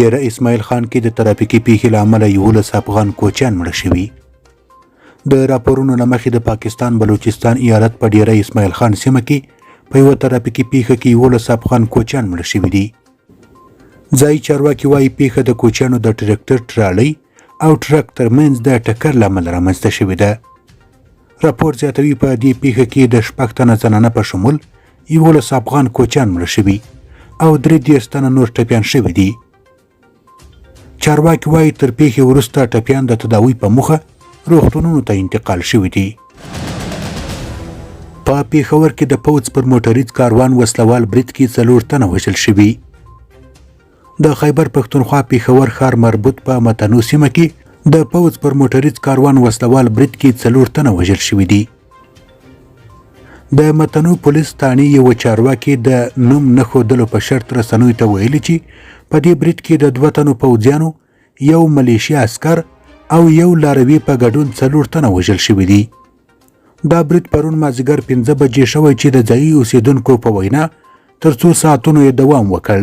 ډیره اسماعیل خان کې د ترافیکي پیښې له امله 11 افغان کوچیان مړه شوي. د راپورونو له مخې د پاکستان بلوچستان ایالت په ډیره اسماعیل خان سیمه کې په یوه ترافیکي پیښه کې 11 افغان کوچیان مړه شوي دي. ځایي چارواکي وایي پیښه د کوچیانو د ټریکټر ټرالۍ او ټرک ترمنځ د ټکر له امله رامنځته شوې ده. راپور زیاتوي په دې پیښه کې د 6 تنه زنانه په شمول 11 افغان کوچیان مړه شوي او 33 تنه نور ټپیان شوي دي. چارواکي وایي تر پیښې وروسته ټپیان د تداوي په موخه روغتونونو ته انتقال شوي دي. په پیښور کې د پوځ پر موټریز کاروان وسلوال برید کې 4 تنه وژل شوي. د خیبر پښتونخوا پیښور ښار مربوط په متنو سیمه کې د پوځ پر موټریز کاروان وسلوال برید کې 4 تنه وژل شوي دي. د متنو پولیس تانې یو چارواکي د نوم نه ښودلو په شرط رسنیو ته ویلي چې په دې برید کې د 2 تنو پوځیانو، یو ملیشیا عسکر او یو لاروي په ګډون 4 تنه وژل شوي دي. دا برید پرون مازدیګر 5 بجې شوی چې د ځایي اوسیدونکو په وینا تر 2 ساعتونو یې دوام وکړ.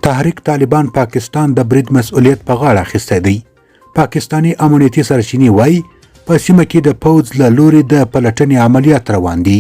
تحریک طالبان پاکستان د برید مسؤلیت په غاړه اخیستی دی. پاکستانی امنیتي سرچینې وایي په سیمه کې د پوځ له لوري د پلټنې عملیات روان دي.